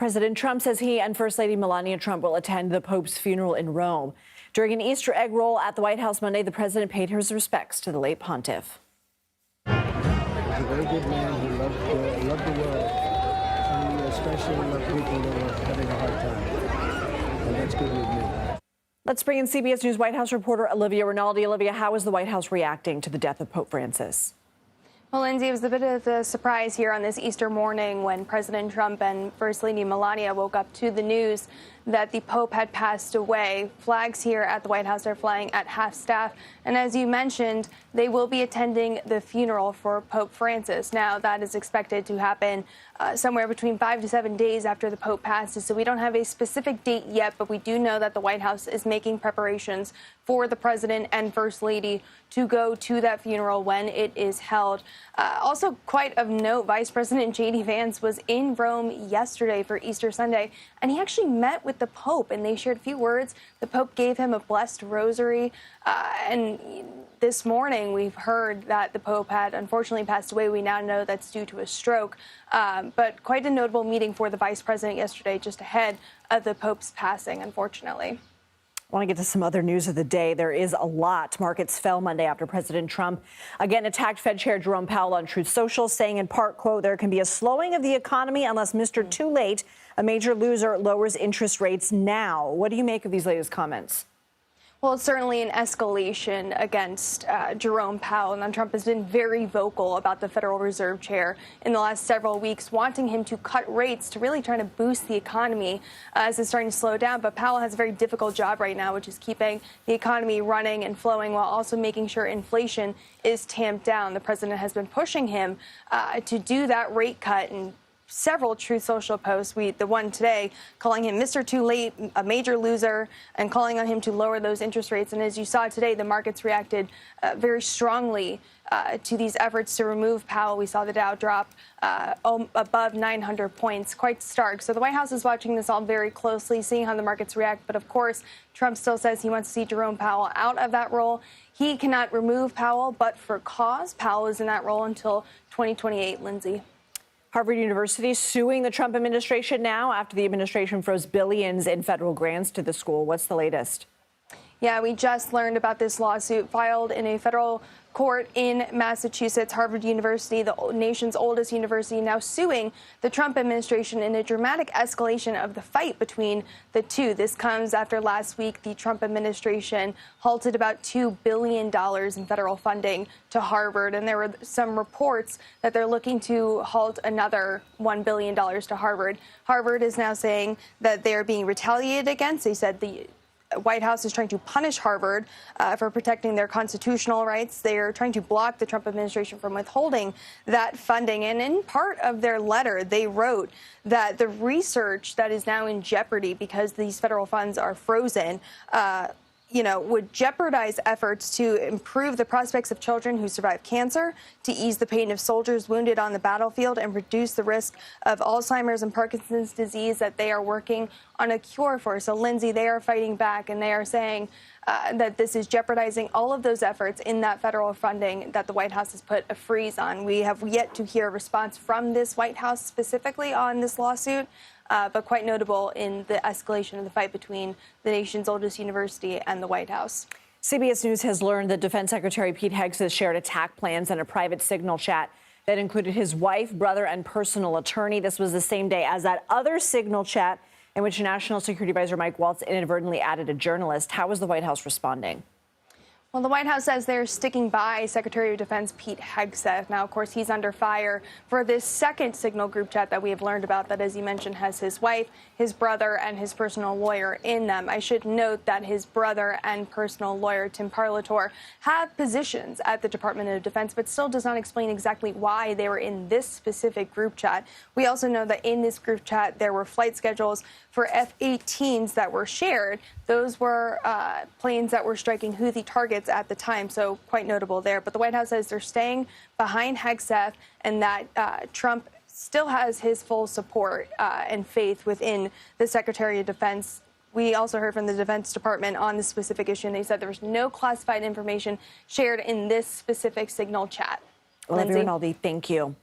President Trump says he and First Lady Melania Trump will attend the Pope's funeral in Rome. During an Easter egg roll at the White House Monday, the president paid his respects to the late pontiff. He's a very good man who loved the world, and he especially loved people that were having a hard time. And that's good with me. Let's bring in CBS News White House reporter Olivia Rinaldi. Olivia, how is the White House reacting to the death of Pope Francis? Well, Lindsay, it was a bit of a surprise here on this Easter morning when President Trump and First Lady Melania woke up to the news that the Pope had passed away. Flags here at the White House are flying at half-staff. And as you mentioned, they will be attending the funeral for Pope Francis. Now, that is expected to happen somewhere between 5 to 7 days after the Pope passes. So we don't have a specific date yet, but we do know that the White House is making preparations for the president and First Lady to go to that funeral when it is held. Also, quite of note, Vice President J.D. Vance was in Rome yesterday for Easter Sunday, and he actually met with the Pope, and they shared a few words. The Pope gave him a blessed rosary, and this morning we've heard that the Pope had unfortunately passed away. We now know that's due to a stroke, but quite a notable meeting for the Vice President yesterday, just ahead of the Pope's passing, unfortunately. I want to get to some other news of the day. There is a lot. Markets fell Monday after President Trump again attacked Fed Chair Jerome Powell on Truth Social, saying in part, quote, there can be a slowing of the economy unless Mr. Too Late, a major loser, lowers interest rates now. What do you make of these latest comments? Well, it's certainly an escalation against Jerome Powell. And Trump has been very vocal about the Federal Reserve Chair in the last several weeks, wanting him to cut rates to really try to boost the economy as it's starting to slow down. But Powell has a very difficult job right now, which is keeping the economy running and flowing while also making sure inflation is tamped down. The president has been pushing him to do that rate cut, and several Truth Social posts, the one today calling him Mr. Too Late, a major loser, and calling on him to lower those interest rates. And as you saw today, the markets reacted very strongly to these efforts to remove Powell. We saw the Dow drop above 900 points, quite stark. So the White House is watching this all very closely, seeing how the markets react. But of course, Trump still says he wants to see Jerome Powell out of that role. He cannot remove Powell, but for cause, Powell is in that role until 2028, Lindsay. Harvard University suing the Trump administration now after the administration froze billions in federal grants to the school. What's the latest? Yeah, we just learned about this lawsuit filed in a federal court in Massachusetts. Harvard University, the nation's oldest university, now suing the Trump administration in a dramatic escalation of the fight between the two. This comes after last week the Trump administration halted about $2 billion in federal funding to Harvard. And there were some reports that they're looking to halt another $1 billion to Harvard. Harvard is now saying that they're being retaliated against. They said the White House is trying to punish Harvard for protecting their constitutional rights. They are trying to block the Trump administration from withholding that funding. And in part of their letter, they wrote that the research that is now in jeopardy because these federal funds are frozen, would jeopardize efforts to improve the prospects of children who survive cancer, to ease the pain of soldiers wounded on the battlefield, and reduce the risk of Alzheimer's and Parkinson's disease that they are working on a cure for. So, Lindsay, they are fighting back, and they are saying that this is jeopardizing all of those efforts in that federal funding that the White House has put a freeze on. We have yet to hear a response from this White House specifically on this lawsuit. But quite notable in the escalation of the fight between the nation's oldest university and the White House. CBS News has learned that Defense Secretary Pete Hegseth shared attack plans and a private signal chat that included his wife, brother, and personal attorney. This was the same day as that other signal chat in which National Security Advisor Mike Waltz inadvertently added a journalist. How is the White House responding? Well, the White House says they're sticking by Secretary of Defense Pete Hegseth. Now, of course, he's under fire for this second signal group chat that we have learned about that, as you mentioned, has his wife, his brother, and his personal lawyer in them. I should note that his brother and personal lawyer, Tim Parlator, have positions at the Department of Defense, but still does not explain exactly why they were in this specific group chat. We also know that in this group chat, there were flight schedules for F-18s that were shared. Those were planes that were striking Houthi targets at the time, so quite notable there. But the White House says they're staying behind Hegseth and that Trump still has his full support and faith within the Secretary of Defense. We also heard from the Defense Department on this specific issue, and they said there was no classified information shared in this specific signal chat. Olivia Rinaldi, thank you.